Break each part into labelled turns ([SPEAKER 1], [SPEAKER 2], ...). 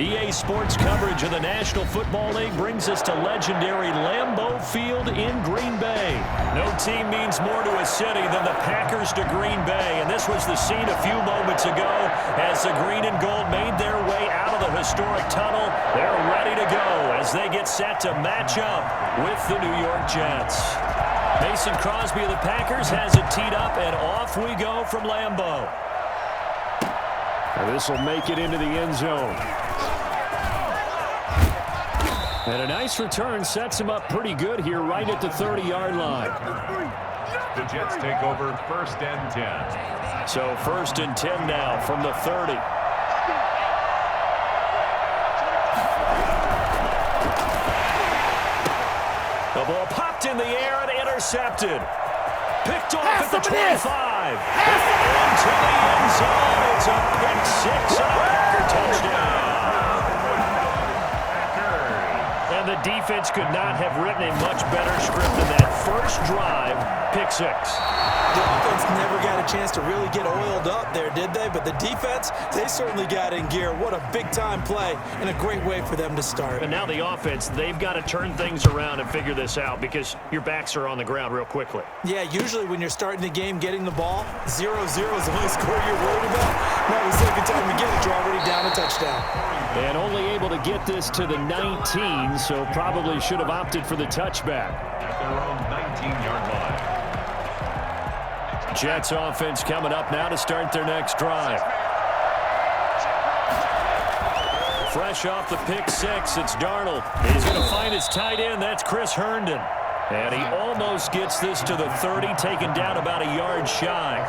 [SPEAKER 1] EA Sports coverage of the National Football League brings us to legendary Lambeau Field in Green Bay. No team means more to a city than the Packers to Green Bay, and this was the scene a few moments ago as the green and gold made their way out of the historic tunnel. They're ready to go as they get set to match up with the New York Jets. Mason Crosby of the Packers has it teed up, and off we go from Lambeau. This will make it into the end zone. And a nice return sets him up pretty good here right at the 30-yard line.
[SPEAKER 2] The Jets take over 1st and 10.
[SPEAKER 1] So 1st and 10 now from the 30. The ball popped in the air and intercepted. Picked off at the 25. Into the end zone. It's a pick six and a Packer touchdown. And the defense could not have written a much better script than that first drive, pick six.
[SPEAKER 3] The offense never got a chance to really get oiled up there, did they? But the defense, they certainly got in gear. What a big-time play and a great way for them to start.
[SPEAKER 1] And now the offense, they've got to turn things around and figure this out because your backs are on the ground real quickly.
[SPEAKER 3] Yeah, usually when you're starting the game, getting the ball, 0-0 is the only score you're worried about. Now the second time you get it, you're already down a touchdown.
[SPEAKER 1] And only able to get this to the 19, so probably should have opted for the touchback.
[SPEAKER 2] At their own 19-yard line.
[SPEAKER 1] Jets offense coming up now to start their next drive. Fresh off the pick six, it's Darnold. He's going to find his tight end. That's Chris Herndon. And he almost gets this to the 30, taken down about a yard shy.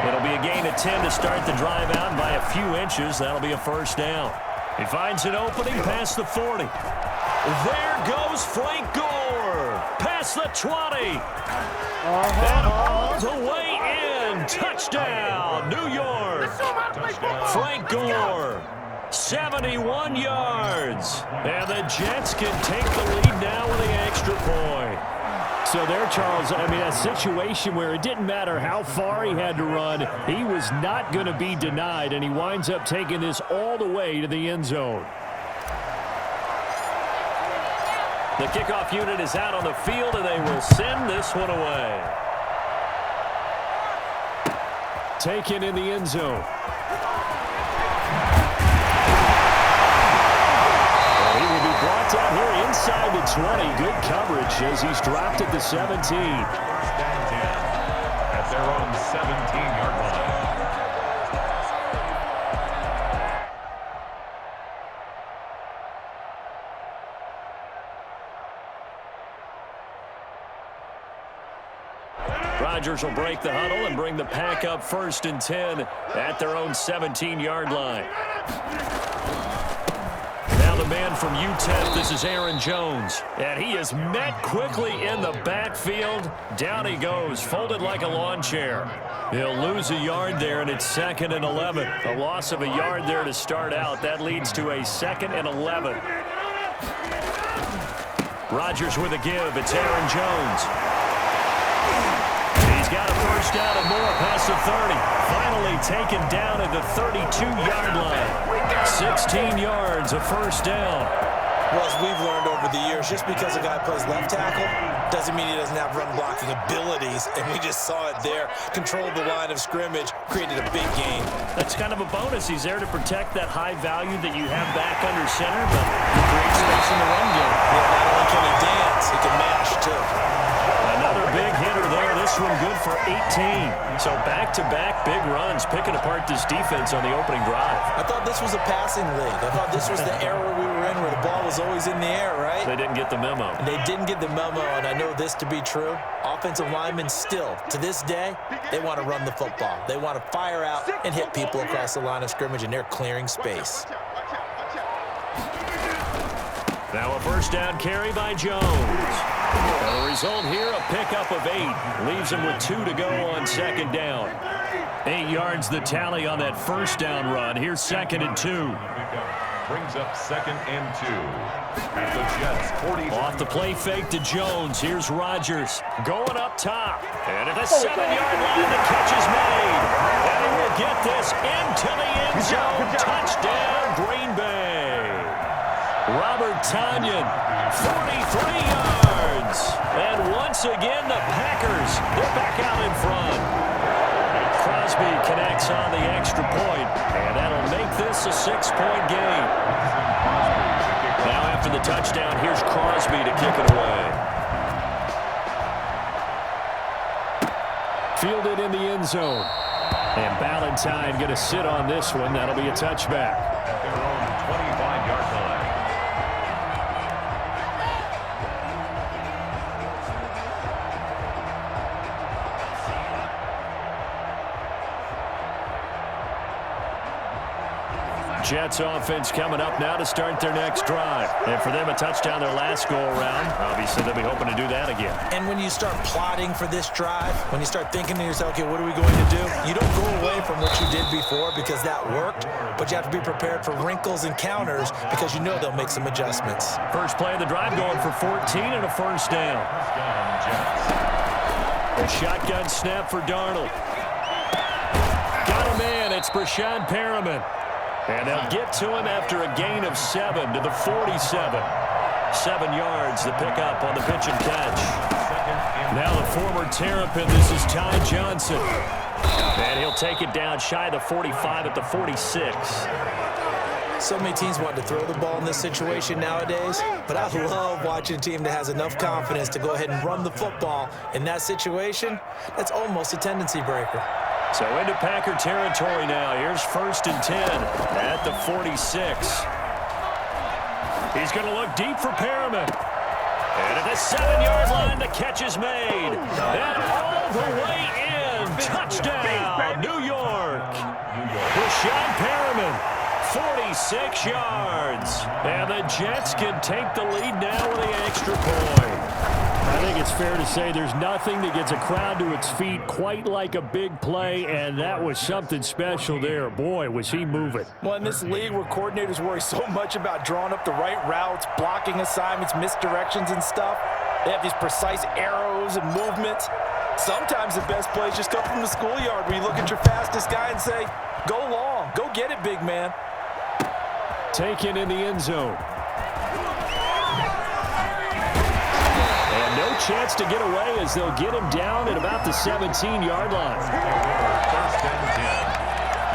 [SPEAKER 1] It'll be a gain of 10 to start the drive out, and by a few inches, that'll be a first down. He finds an opening past the 40. There goes Frank Gore. Past the 20. And all the way in. Touchdown, New York. Frank Gore, 71 yards. And the Jets can take the lead now with the extra point. So there, Charles, I mean, a situation where it didn't matter how far he had to run, he was not going to be denied, and he winds up taking this all the way to the end zone. The kickoff unit is out on the field, and they will send this one away. Taken in the end zone. He will be brought down here inside the 20. Good coverage as he's dropped at the 17.
[SPEAKER 2] 1st and 10. At their own 17-yard line.
[SPEAKER 1] Rodgers will break the huddle and bring the pack up 1st and 10 at their own 17-yard line. Now the man from UTEP, this is Aaron Jones. And he is met quickly in the backfield. Down he goes, folded like a lawn chair. He'll lose a yard there, and it's 2nd and 11. A loss of a yard there to start out. That leads to a 2nd and 11. Rodgers with a give. It's Aaron Jones. He's got a first down and more past the 30. Finally taken down at the 32-yard line. 16 yards, a first down.
[SPEAKER 3] Well, as we've learned over the years, just because a guy plays left tackle doesn't mean he doesn't have run-blocking abilities, and we just saw it there. Controlled the line of scrimmage, created a big gain.
[SPEAKER 1] That's kind of a bonus. He's there to protect that high value that you have back under center, but he creates space in the run game.
[SPEAKER 3] Yeah, not only can he dance, he can mash, too.
[SPEAKER 1] Another big hitter there. This one good for 18. So back-to-back big runs, picking apart this defense on the opening drive.
[SPEAKER 3] I thought this was a passing league. I thought this was the era we were in where the ball was always in the air, right?
[SPEAKER 1] They didn't get the memo.
[SPEAKER 3] And they didn't get the memo, and I know this to be true. Offensive linemen still, to this day, they want to run the football. They want to fire out and hit people across the line of scrimmage, and they're clearing space.
[SPEAKER 1] Now a first down carry by Jones. And the result here, a pickup of 8. Leaves him with 2 to go on 2nd down. 8 yards the tally on that first down run. Here's 2nd and 2.
[SPEAKER 2] Brings up 2nd and 2. At the Jets 40.
[SPEAKER 1] Off the play fake to Jones. Here's Rodgers going up top. And at the 7-yard line, the catch is made. And he will get this into the end zone. Touchdown, Green Bay. Tonyan, 43 yards. And once again, the Packers, they're back out in front. Crosby connects on the extra point, and that'll make this a 6-point game. Now after the touchdown, here's Crosby to kick it away. Fielded in the end zone. And Ballantyne going to sit on this one. That'll be a touchback.
[SPEAKER 2] At their own 25-yard line.
[SPEAKER 1] Jets offense coming up now to start their next drive. And for them, a touchdown their last go-around. Obviously, they'll be hoping to do that again.
[SPEAKER 3] And when you start plotting for this drive, when you start thinking to yourself, okay, what are we going to do? You don't go away from what you did before because that worked, but you have to be prepared for wrinkles and counters because you know they'll make some adjustments.
[SPEAKER 1] First play of the drive going for 14 and a first down. A shotgun snap for Darnold. Got him in. It's Breshad Perriman. And they'll get to him after a gain of 7 to the 47. 7 yards, the pickup on the pitch and catch. Now the former Terrapin, this is Ty Johnson. And he'll take it down shy of the 45 at the 46.
[SPEAKER 3] So many teams want to throw the ball in this situation nowadays, but I love watching a team that has enough confidence to go ahead and run the football in that situation. That's almost a tendency breaker.
[SPEAKER 1] So into Packer territory now. Here's 1st and 10 at the 46. He's going to look deep for Perriman. And at the 7-yard line, the catch is made. And all the way in. Touchdown, New York. Breshad Perriman, 46 yards. And the Jets can take the lead now with the extra point. I think it's fair to say there's nothing that gets a crowd to its feet quite like a big play, and that was something special there. Boy, was he moving.
[SPEAKER 4] Well, in this league where coordinators worry so much about drawing up the right routes, blocking assignments, misdirections and stuff, they have these precise arrows and movements. Sometimes the best plays just come from the schoolyard where you look at your fastest guy and say, go long, go get it, big man.
[SPEAKER 1] Taken in the end zone. No chance to get away as they'll get him down at about the 17-yard line.
[SPEAKER 2] First and 10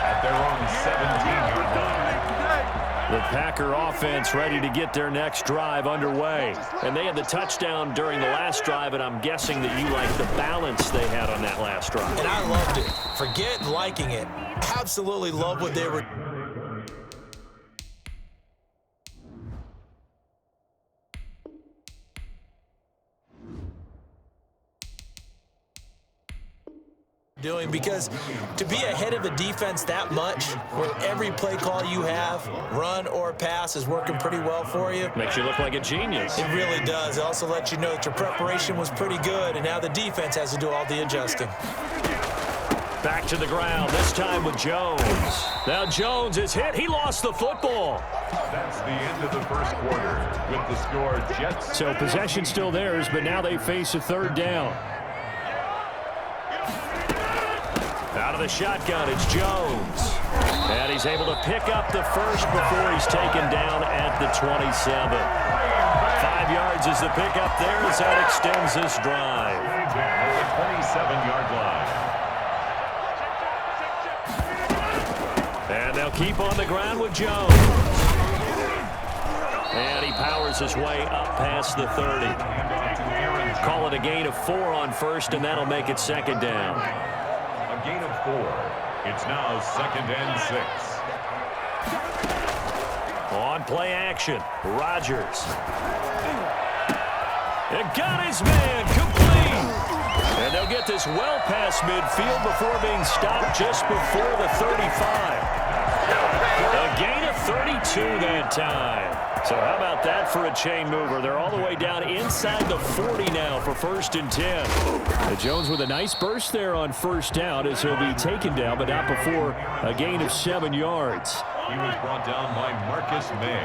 [SPEAKER 2] at their own 17-yard line.
[SPEAKER 1] The Packer offense ready to get their next drive underway. And they had the touchdown during the last drive, and I'm guessing that you like the balance they had on that last drive.
[SPEAKER 3] And I loved it. Forget liking it. Absolutely love what they were doing, because to be ahead of a defense that much, where every play call you have, run or pass, is working pretty well for you.
[SPEAKER 1] Makes you look like a genius.
[SPEAKER 3] It really does. It also lets you know that your preparation was pretty good, and now the defense has to do all the adjusting.
[SPEAKER 1] Back to the ground, this time with Jones. Now Jones is hit. He lost the football.
[SPEAKER 2] That's the end of the first quarter with the score Jets.
[SPEAKER 1] So possession still theirs, but now they face a 3rd down. Out of the shotgun, it's Jones. And he's able to pick up the first before he's taken down at the 27. 5 yards is the pickup there as that extends this drive.
[SPEAKER 2] At the 27-yard line.
[SPEAKER 1] And they'll keep on the ground with Jones. And he powers his way up past the 30. Call it a gain of 4 on first, and that'll make it 2nd down.
[SPEAKER 2] Gain of 4. It's now 2nd and 6.
[SPEAKER 1] On play action, Rodgers. It got his man complete. And they'll get this well past midfield before being stopped just before the 35. A gain of 32 that time. So how about that for a chain mover? They're all the way down inside the 40 now for 1st and 10. Jones with a nice burst there on 1st down as he'll be taken down, but not before a gain of 7 yards.
[SPEAKER 2] He was brought down by Marcus May.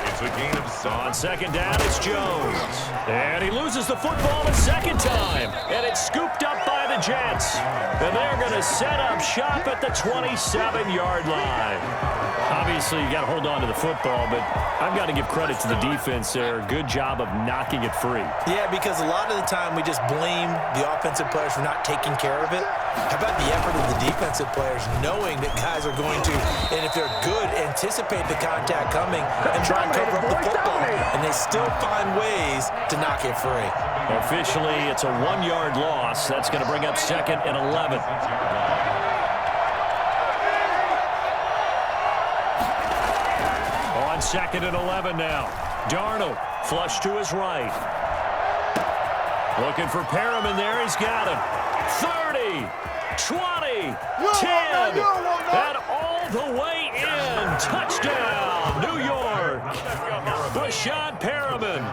[SPEAKER 2] It's a gain of 7.
[SPEAKER 1] On 2nd down, it's Jones. And he loses the football a 2nd time. And it's scooped up by the the Jets. And they're going to set up shop at the 27-yard line. Obviously, you got to hold on to the football, but I've got to give credit to the defense there. Good job of knocking it free.
[SPEAKER 3] Yeah, because a lot of the time we just blame the offensive players for not taking care of it. How about the effort of the defensive players knowing that guys are going to, and if they're good, anticipate the contact coming and try and cover up the football, and they still find ways to knock it free.
[SPEAKER 1] Officially, it's a 1-yard loss. That's going to bring up 2nd and 11. On 2nd and 11 now. Darnold, flush to his right. Looking for Perriman there. He's got him. 30, 20, 10, and all the way in. Touchdown, New York. Breshad Perriman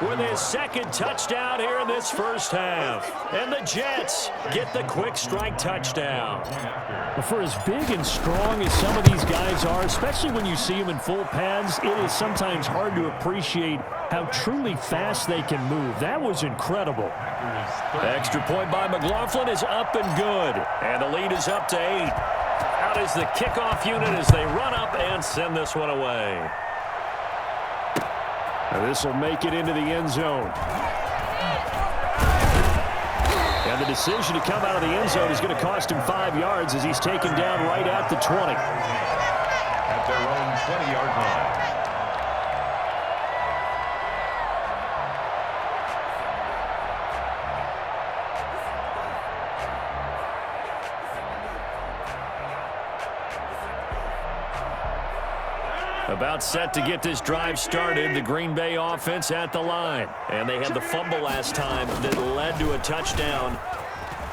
[SPEAKER 1] with his 2nd touchdown here in this first half. And the Jets get the quick strike touchdown.
[SPEAKER 5] For as big and strong as some of these guys are, especially when you see them in full pads, it is sometimes hard to appreciate how truly fast they can move. That was incredible.
[SPEAKER 1] Extra point by McLaughlin is up and good. And the lead is up to 8. Out is the kickoff unit as they run up and send this one away.
[SPEAKER 5] This will make it into the end zone. And the decision to come out of the end zone is going to cost him 5 yards as he's taken down right at the 20.
[SPEAKER 2] At their own 20-yard line.
[SPEAKER 1] About set to get this drive started, the Green Bay offense at the line. And they had the fumble last time that led to a touchdown.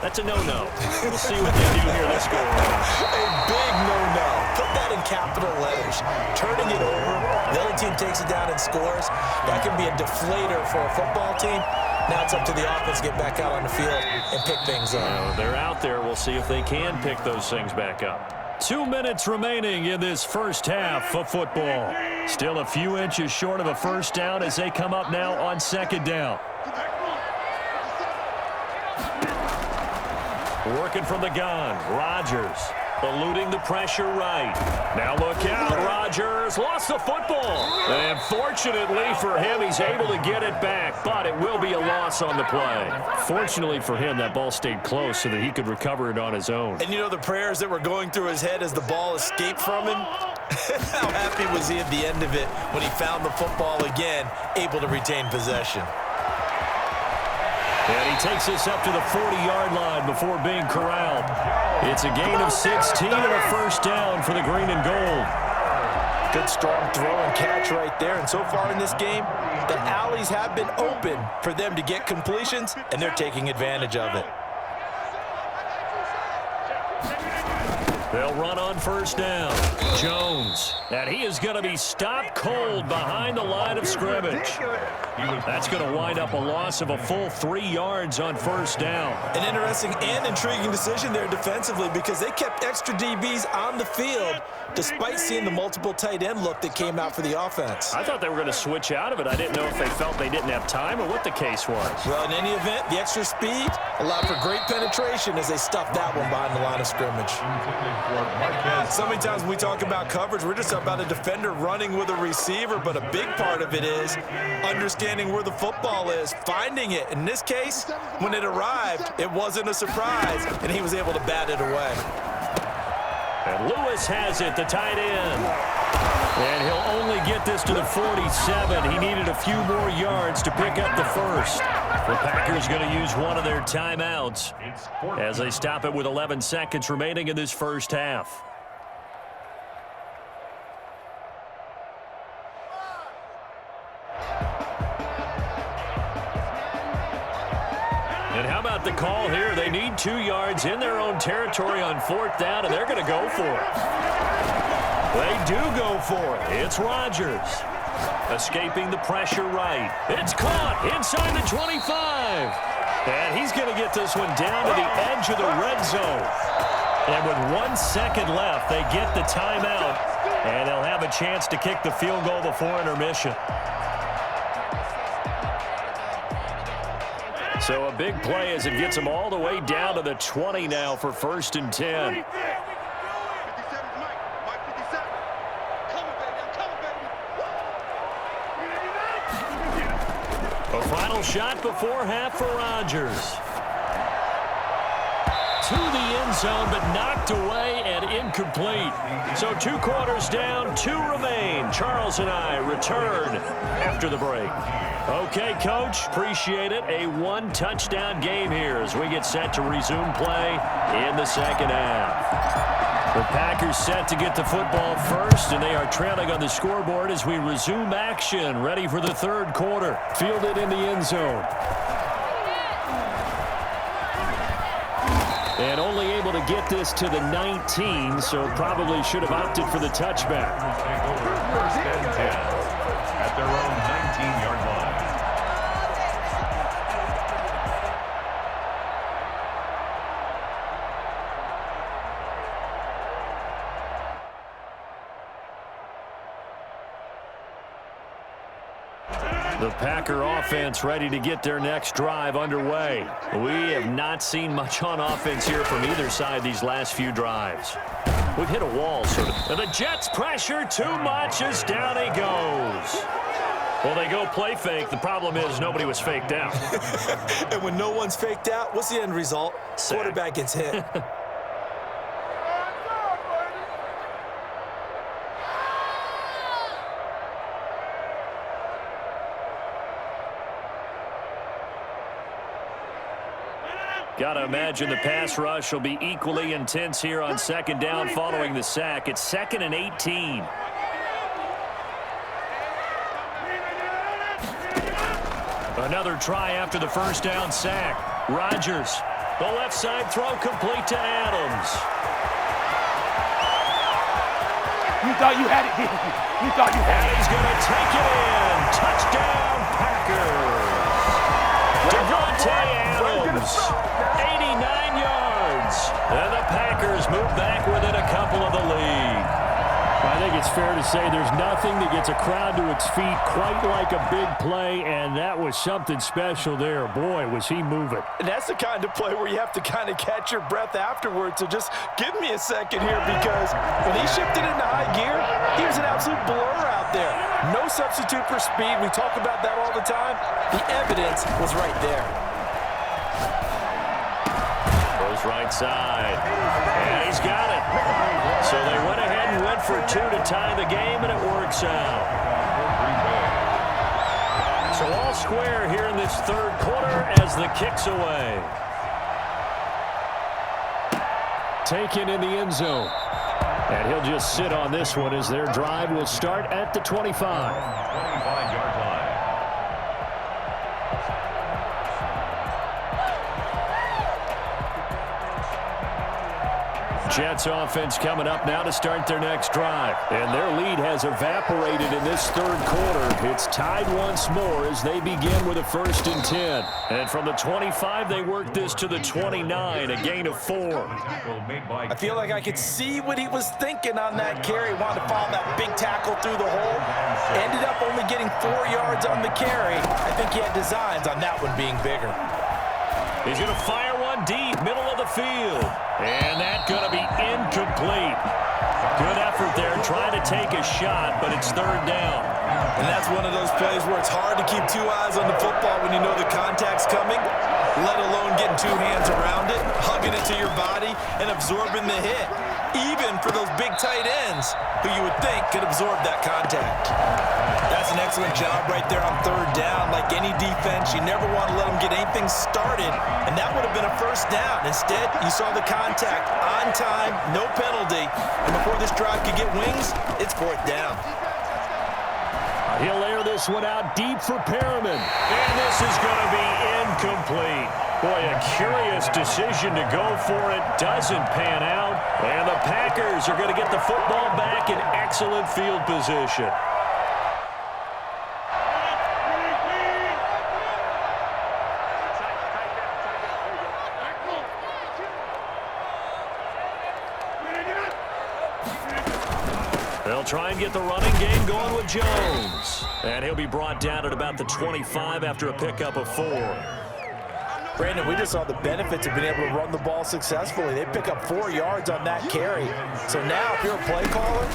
[SPEAKER 1] That's a no-no. We'll see what they do here this go around.
[SPEAKER 3] A big no-no. Put that in capital letters. Turning it over, the other team takes it down and scores. That can be a deflator for a football team. Now it's up to the offense to get back out on the field and pick things up.
[SPEAKER 1] They're out there. We'll see if they can pick those things back up. 2 minutes remaining in this first half of football. Still a few inches short of a first down as they come up now on 2nd down. Working from the gun, Rodgers eluding the pressure right. Now look out, Rodgers lost the football. And fortunately for him, he's able to get it back, but it will be a loss on the play. Fortunately for him, that ball stayed close so that he could recover it on his own.
[SPEAKER 3] And you know the prayers that were going through his head as the ball escaped from him? How happy was he at the end of it when he found the football again, able to retain possession?
[SPEAKER 1] And he takes this up to the 40-yard line before being corralled. It's a gain of 16 and a first down for the green and gold.
[SPEAKER 3] Good strong throw and catch right there. And so far in this game, the alleys have been open for them to get completions, and they're taking advantage of it.
[SPEAKER 1] They'll run on first down. Jones. And he is going to be stopped cold behind the line of scrimmage. That's going to wind up a loss of a full 3 yards on first down.
[SPEAKER 3] An interesting and intriguing decision there defensively because they kept extra DBs on the field despite seeing the multiple tight end look that came out for the offense.
[SPEAKER 1] I thought they were going to switch out of it. I didn't know if they felt they didn't have time or what the case was.
[SPEAKER 3] Well, in any event, the extra speed allowed for great penetration as they stuffed that one behind the line of scrimmage. So many times when we talk about coverage, we're just about a defender running with a receiver, but a big part of it is understanding where the football is, finding it. In this case, when it arrived, it wasn't a surprise, and he was able to bat it away.
[SPEAKER 1] And Lewis has it, the tight end. And he'll only get this to the 47. He needed a few more yards to pick up the first. The Packers going to use one of their timeouts as they stop it with 11 seconds remaining in this first half. And how about the call here? They need 2 yards in their own territory on 4th down, and they're going to go for it. They do go for it. It's Rodgers. Escaping the pressure right. It's caught inside the 25. And he's going to get this one down to the edge of the red zone. And with 1 second left, they get the timeout. And they'll have a chance to kick the field goal before intermission. So a big play as it gets them all the way down to the 20 now for 1st and 10. A final shot before half for Rodgers. To the end zone, but knocked away and incomplete. So 2 quarters down, 2 remain. Charles and I return after the break. Okay, Coach, appreciate it. A 1-touchdown game here as we get set to resume play in the second half. The Packers set to get the football first, and they are trailing on the scoreboard as we resume action, ready for the 3rd quarter. Fielded in the end zone. And only able to get this to the 19, so probably should have opted for the touchback.
[SPEAKER 2] First and 10 at their own 19-yard line.
[SPEAKER 1] The Packer offense ready to get their next drive underway. We have not seen much on offense here from either side these last few drives. We've hit a wall, sort of. And the Jets pressure too much as down he goes. Well, they go play fake. The problem is nobody was faked out.
[SPEAKER 3] And when no one's faked out, what's the end result?
[SPEAKER 1] Sack.
[SPEAKER 3] Quarterback gets hit.
[SPEAKER 1] Got to imagine the pass rush will be equally intense here on 2nd down following the sack. It's 2nd and 18. Another try after the 1st down sack. Rodgers, the left side throw complete to Adams.
[SPEAKER 6] You thought you had it. You thought you had
[SPEAKER 1] And he's going to take it in. Touchdown, Packers. Devontae Adams. 89 yards. And the Packers move back within a couple of the lead.
[SPEAKER 5] I think it's fair to say there's nothing that gets a crowd to its feet quite like a big play, and that was something special there. Boy, was he moving.
[SPEAKER 4] And that's the kind of play where you have to kind of catch your breath afterwards. So just give me a second here, because when he shifted into high gear, he was an absolute blur out there. No substitute for speed. We talk about that all the time. The evidence was right there.
[SPEAKER 1] Goes right side. And he's got it. So they went ahead and went for 2 to tie the game, and it works out. So all square here in this 3rd quarter as the kick's away.
[SPEAKER 5] Taken in the end zone. And he'll just sit on this one as their drive will start at the 25.
[SPEAKER 2] 25-yard line.
[SPEAKER 1] Jets offense coming up now to start their next drive. And their lead has evaporated in this 3rd quarter. It's tied once more as they begin with a 1st and 10. And from the 25, they work this to the 29, a gain of 4.
[SPEAKER 4] I feel like I could see what he was thinking on that carry. Wanted to follow that big tackle through the hole. Ended up only getting 4 yards on the carry. I think he had designs on that one being bigger.
[SPEAKER 1] He's going to fire one deep, middle of the field. And that's going to be incomplete. Good effort there, trying to take a shot, but it's 3rd down.
[SPEAKER 3] And that's one of those plays where it's hard to keep 2 eyes on the football when you know the contact's coming, let alone getting 2 hands around it, hugging it to your body, and absorbing the hit. Even for those big tight ends who you would think could absorb that contact. That's an excellent job right there on 3rd down. Like any defense, you never want to let them get anything started, and that would have been a 1st down. Instead, you saw the contact on time, no penalty, and before this drive could get wings, it's 4th down.
[SPEAKER 5] He'll air this one out deep for Perriman.
[SPEAKER 1] And this is going to be incomplete. Boy, a curious decision to go for it. Doesn't pan out. And the Packers are going to get the football back in excellent field position. They'll try and get the running game going with Jones. And he'll be brought down at about the 25 after a pickup of 4.
[SPEAKER 4] Brandon, we just saw the benefits of being able to run the ball successfully. They pick up 4 yards on that carry. So now if you're a play caller,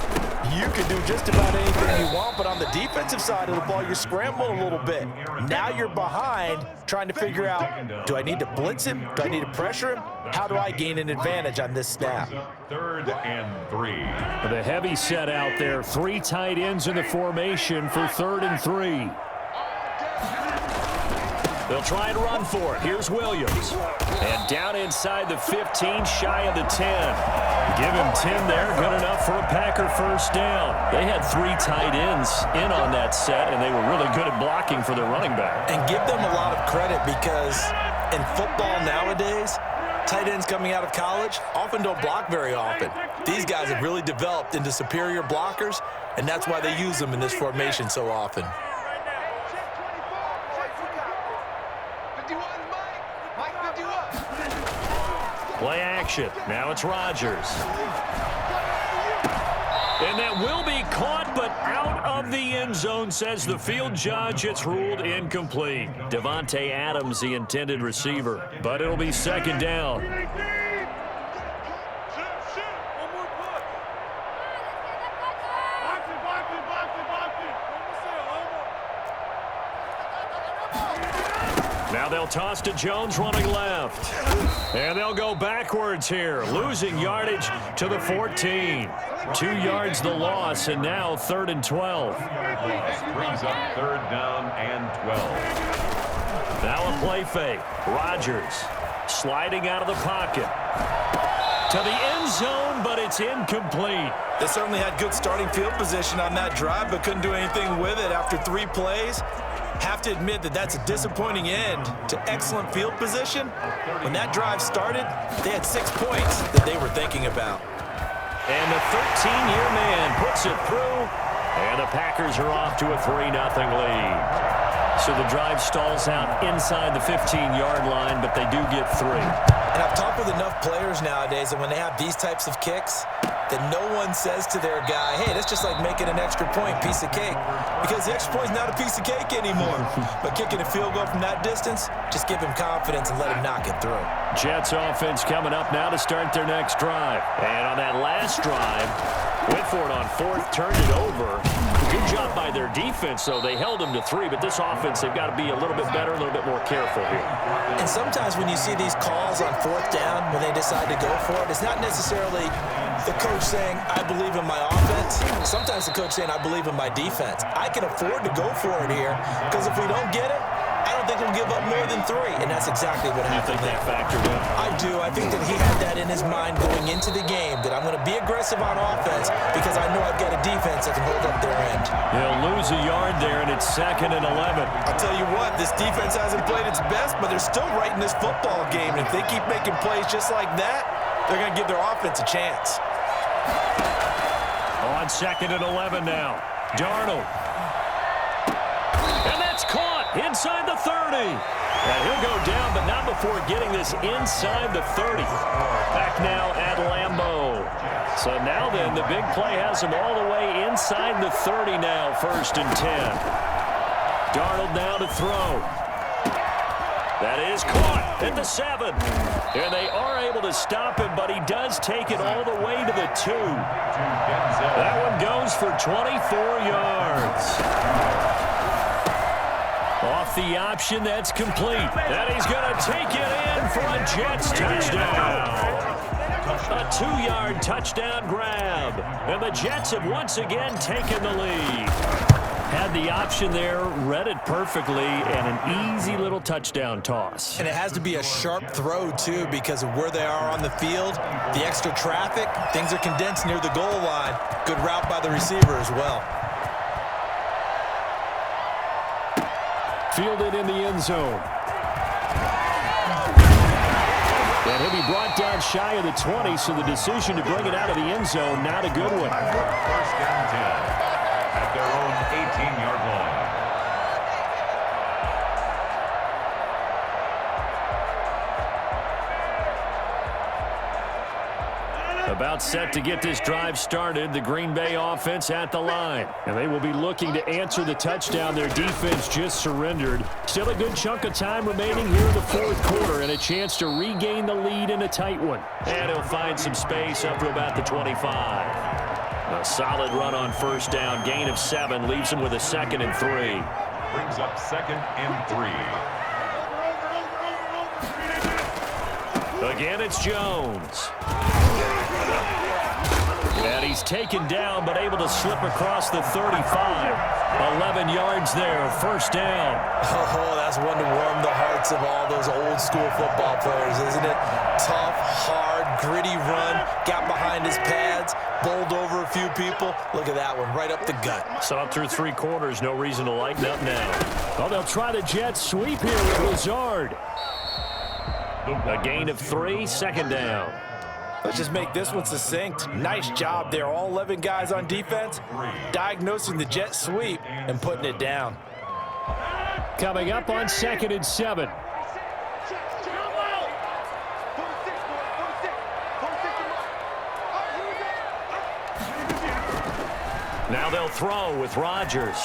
[SPEAKER 4] you can do just about anything you want, but on the defensive side of the ball, you're scrambling a little bit. Now you're behind trying to figure out, do I need to blitz him? Do I need to pressure him? How do I gain an advantage on this snap?
[SPEAKER 2] 3rd and 3.
[SPEAKER 1] The heavy set out there. 3 tight ends in the formation for 3rd and 3. They'll try and run for it. Here's Williams. And down inside the 15, shy of the 10. Give him 10 there. Good enough for a Packer first down. They had 3 tight ends in on that set, and they were really good at blocking for their running back.
[SPEAKER 3] And give them a lot of credit because in football nowadays, tight ends coming out of college often don't block very often. These guys have really developed into superior blockers, and that's why they use them in this formation so often.
[SPEAKER 1] Play action. Now it's Rodgers. And that will be caught, but out of the end zone, says the field judge. It's ruled incomplete. Devontae Adams, the intended receiver, but it'll be 2nd down. Now they'll toss to Jones running left. And they'll go backwards here, losing yardage to the 14. 2 yards the loss, and now 3rd and 12.
[SPEAKER 2] Brings up 3rd down and 12.
[SPEAKER 1] Now a play fake. Rodgers sliding out of the pocket. To the end zone, but it's incomplete.
[SPEAKER 3] They certainly had good starting field position on that drive, but couldn't do anything with it after 3 plays. Have to admit that that's a disappointing end to excellent field position. When that drive started, they had 6 points that they were thinking about.
[SPEAKER 1] And the 13-year man puts it through, and the Packers are off to a 3-0 lead. So the drive stalls out inside the 15-yard line, but they do get 3.
[SPEAKER 3] And I've talked with enough players nowadays that when they have these types of kicks, that no one says to their guy, hey, that's just like making an extra point, piece of cake. Because the extra point's not a piece of cake anymore. But kicking a field goal from that distance, just give him confidence and let him knock it through.
[SPEAKER 1] Jets offense coming up now to start their next drive. And on that last drive, went for it on 4th, turned it over. Good job by their defense, though. They held them to 3, but this offense, they've got to be a little bit better, a little bit more careful here.
[SPEAKER 3] And sometimes when you see these calls on 4th down, when they decide to go for it, it's not necessarily the coach saying, I believe in my offense. Sometimes the coach saying, I believe in my defense. I can afford to go for it here, because if we don't get it, I don't think we'll give up more than 3, and that's exactly what happened.
[SPEAKER 1] You think that factored in?
[SPEAKER 3] I do. I think that he had that in his mind going into the game, that I'm going to be aggressive on offense because I know I've got a defense that can hold up their end.
[SPEAKER 1] They'll lose a yard there, and it's 2nd and 11.
[SPEAKER 3] I'll tell you what, this defense hasn't played its best, but they're still right in this football game. And if they keep making plays just like that, they're going to give their offense a chance.
[SPEAKER 1] On 2nd and 11 now. Darnold. And that's caught inside the 30. And he'll go down, but not before getting this inside the 30. Back now at Lambeau. So now then, the big play has him all the way inside the 30 now, 1st and 10. Darnold now to throw. That is caught at the 7. And they are able to stop him, but he does take it all the way to the 2. That one goes for 24 yards. Off the option, that's complete. And he's going to take it in for a Jets touchdown. A 2-yard touchdown grab. And the Jets have once again taken the lead. Had the option there, read it perfectly, and an easy little touchdown toss.
[SPEAKER 3] And it has to be a sharp throw, too, because of where they are on the field, the extra traffic, things are condensed near the goal line. Good route by the receiver as well.
[SPEAKER 5] Fielded in the end zone. And he'll be brought down shy of the 20, so the decision to bring it out of the end zone, not a good one.
[SPEAKER 2] 1st down 10 at their own 18-yard line.
[SPEAKER 1] About set to get this drive started. The Green Bay offense at the line.
[SPEAKER 5] And they will be looking to answer the touchdown their defense just surrendered. Still a good chunk of time remaining here in the fourth quarter and a chance to regain the lead in a tight one.
[SPEAKER 1] And he'll find some space up to about the 25. A solid run on first down. Gain of 7 leaves him with a 2nd and 3.
[SPEAKER 2] Brings up 2nd and 3.
[SPEAKER 1] Again, it's Jones. And he's taken down, but able to slip across the 35. 11 yards there, first down.
[SPEAKER 3] Oh, that's one to warm the hearts of all those old school football players, isn't it? Tough, hard, gritty run, got behind his pads, bowled over a few people. Look at that one, right up the gut.
[SPEAKER 1] So up through 3 quarters, no reason to lighten up now.
[SPEAKER 5] Well, they'll try the jet sweep here with Lazard.
[SPEAKER 1] A gain of 3, 2nd down.
[SPEAKER 4] Let's just make this one succinct. Nice job there. All 11 guys on defense diagnosing the jet sweep and putting it down.
[SPEAKER 5] Coming up on 2nd and 7.
[SPEAKER 1] Now they'll throw with Rodgers.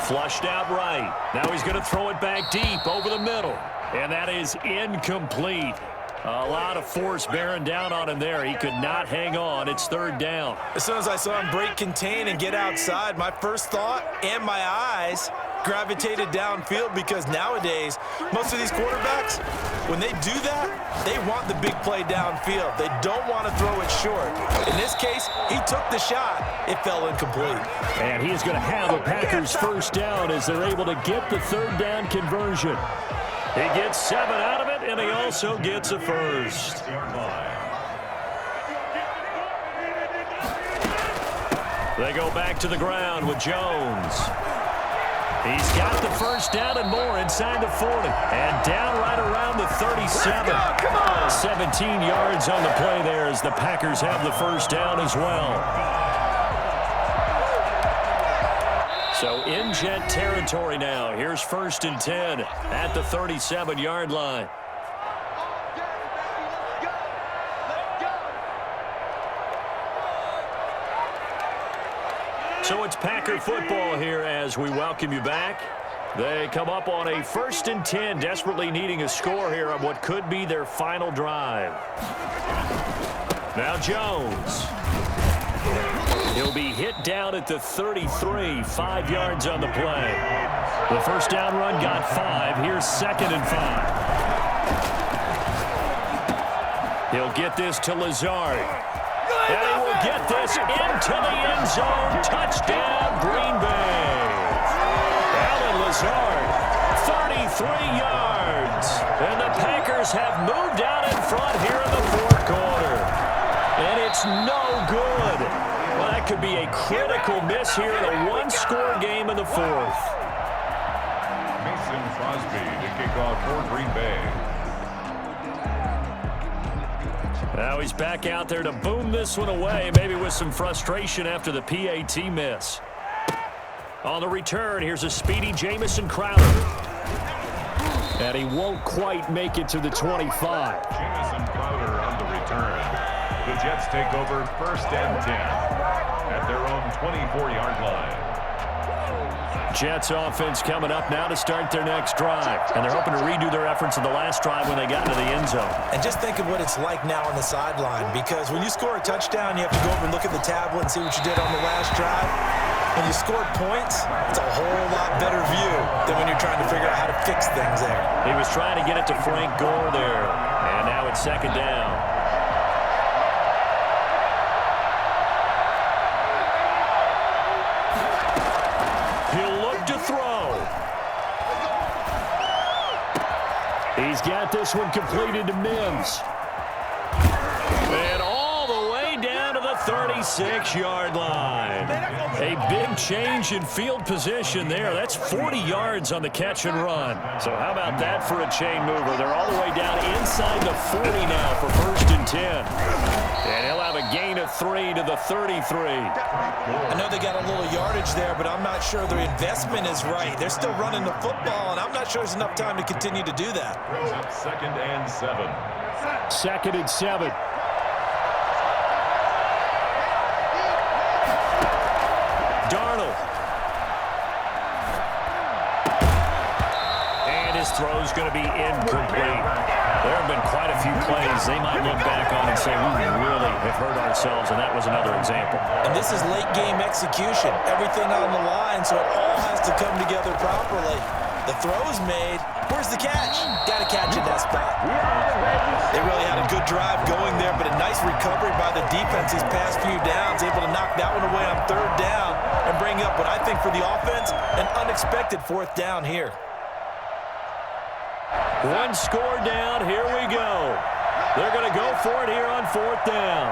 [SPEAKER 1] Flushed out right. Now he's going to throw it back deep over the middle. And that is incomplete. A lot of force bearing down on him there. He could not hang on. It's 3rd down.
[SPEAKER 3] As soon as I saw him break contain and get outside, my first thought and my eyes gravitated downfield, because nowadays, most of these quarterbacks, when they do that, they want the big play downfield. They don't want to throw it short. In this case, he took the shot. It fell incomplete.
[SPEAKER 5] And he is going to have a Packers first down as they're able to get the 3rd down conversion.
[SPEAKER 1] He gets 7 out of it, and he also gets a first. They go back to the ground with Jones. He's got the first down and more inside the 40. And down right around the 37. 17 yards on the play there as the Packers have the first down as well. So in Jet territory now. Here's 1st and 10 at the 37-yard line. So it's Packer football here as we welcome you back. They come up on a 1st and 10, desperately needing a score here on what could be their final drive. Now Jones. He'll be hit down at the 33, 5 yards on the play. The first down run got 5. Here's 2nd and 5. He'll get this to Lazard. And he will get this into the end zone. Touchdown, Green Bay. Allen Lazard, 33 yards. And the Packers have moved out in front here in the 4th quarter. And it's no good. Well, that could be a critical miss here in a 1-score game in the 4th.
[SPEAKER 2] Mason Crosby to kick off for Green Bay.
[SPEAKER 1] Now he's back out there to boom this one away, maybe with some frustration after the PAT miss. On the return, here's a speedy Jamison Crowder. And he won't quite make it to the 25.
[SPEAKER 2] Jamison Crowder on the return. The Jets take over 1st and 10 at their own 24-yard line.
[SPEAKER 1] Jets offense coming up now to start their next drive. And they're hoping to redo their efforts in the last drive when they got into the end zone.
[SPEAKER 3] And just think of what it's like now on the sideline, because when you score a touchdown, you have to go over and look at the tablet and see what you did on the last drive. When you scored points, it's a whole lot better view than when you're trying to figure out how to fix things there.
[SPEAKER 1] He was trying to get it to Frank Gore there. And now it's 2nd down.
[SPEAKER 5] He's got this one completed to Mims.
[SPEAKER 1] And all the way down to the 36-yard line. A big change in field position there. That's 40 yards on the catch and run. So how about that for a chain mover? They're all the way down inside the 40 now for 1st and 10. And he'll have a gain of 3 to the 33.
[SPEAKER 3] I know they got a little yardage there, but I'm not sure their investment is right. They're still running the football, and I'm not sure there's enough time to continue to do that.
[SPEAKER 2] 2nd and 7.
[SPEAKER 5] 2nd and 7.
[SPEAKER 1] Darnold. And his throw's going to be incomplete. There have been quite a few plays they might look back on and say, we really have hurt ourselves, and that was another example.
[SPEAKER 3] And this is late game execution. Everything on the line, so it all has to come together properly. The throw's made. Where's the catch? Got to catch in that spot. They really had a good drive going there, but a nice recovery by the defense these past few downs, able to knock that one away on third down and bring up what I think for the offense, an unexpected fourth down here.
[SPEAKER 1] One score down. Here we go. They're going to go for it here on fourth down.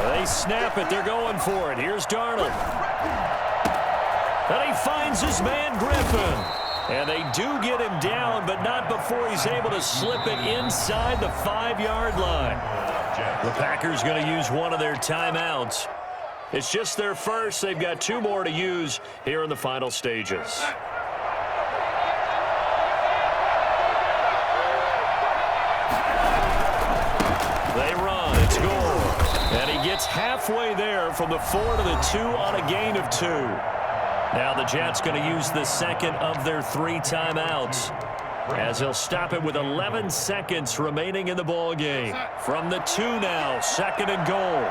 [SPEAKER 1] They snap it. They're going for it. Here's Darnold. And he finds his man Griffin. And they do get him down, but not before he's able to slip it inside the 5-yard line. The Packers going to use one of their timeouts. It's just their first. They've got 2 more to use here in the final stages. They run. It's Gore. And he gets halfway there from the 4 to the 2 on a gain of 2. Now the Jets going to use the second of their 3 timeouts, as he'll stop it with 11 seconds remaining in the ball game. From the 2 now, 2nd and goal.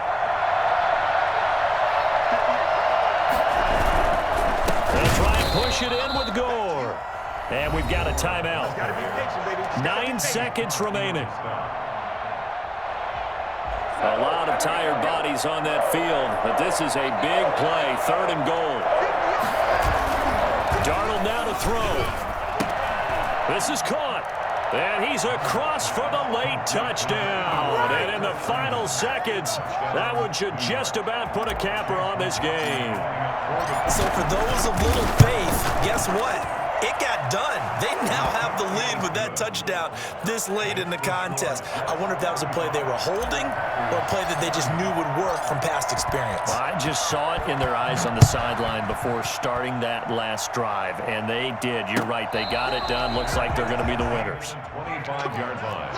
[SPEAKER 1] They'll try and push it in with Gore. And we've got a timeout. 9 seconds remaining. A lot of tired bodies on that field, but this is a big play. 3rd and goal. Darnold now to throw. This is caught. And he's across for the late touchdown. And in the final seconds, that one should just about put a capper on this game.
[SPEAKER 3] So for those of little faith, guess what? It got done. They now have the lead with that touchdown this late in the contest. I wonder if that was a play they were holding or a play that they just knew would work from past experience.
[SPEAKER 1] Well, I just saw it in their eyes on the sideline before starting that last drive, and they did. You're right. They got it done. Looks like they're going to be the winners.
[SPEAKER 2] 25-yard line.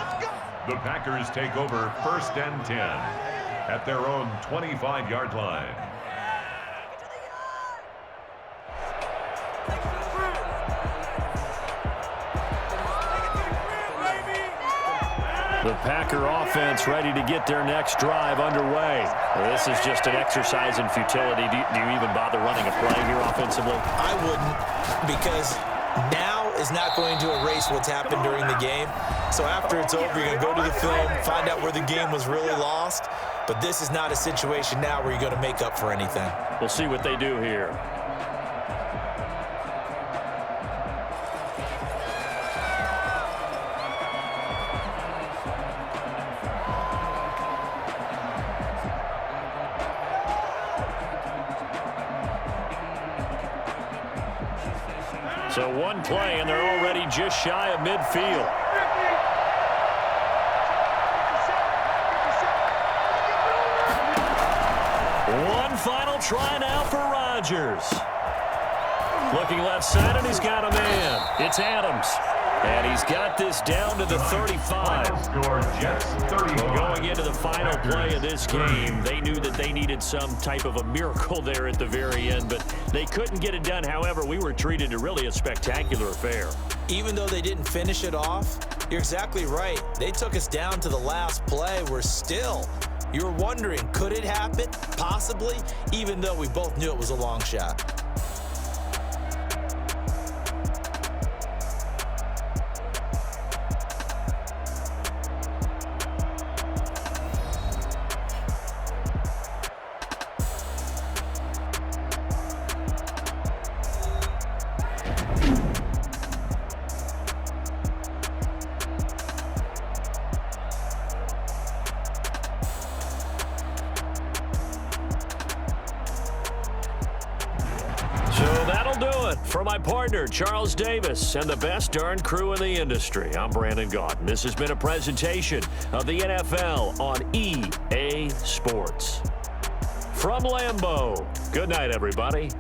[SPEAKER 2] The Packers take over 1st and 10 at their own 25-yard line.
[SPEAKER 1] The Packer offense ready to get their next drive underway. This is just an exercise in futility. Do you even bother running a play here offensively?
[SPEAKER 3] I wouldn't, because now is not going to erase what's happened during the game. So after it's over, you're going to go to the film, find out where the game was really lost. But this is not a situation now where you're going to make up for anything.
[SPEAKER 1] We'll see what they do here. So one play, and they're already just shy of midfield. One final try now for Rodgers. Looking left side, and he's got a man. It's Adams. And he's got this down to the 35.
[SPEAKER 2] Score Jets 35.
[SPEAKER 1] Going into the final play of this game, they knew that they needed some type of a miracle there at the very end, but they couldn't get it done. However, we were treated to really a spectacular affair.
[SPEAKER 3] Even though they didn't finish it off, you're exactly right. They took us down to the last play. We're still, you're wondering, could it happen? Possibly, even though we both knew it was a long shot.
[SPEAKER 1] For my partner, Charles Davis, and the best darn crew in the industry, I'm Brandon Gaudin. This has been a presentation of the NFL on EA Sports. From Lambeau, good night, everybody.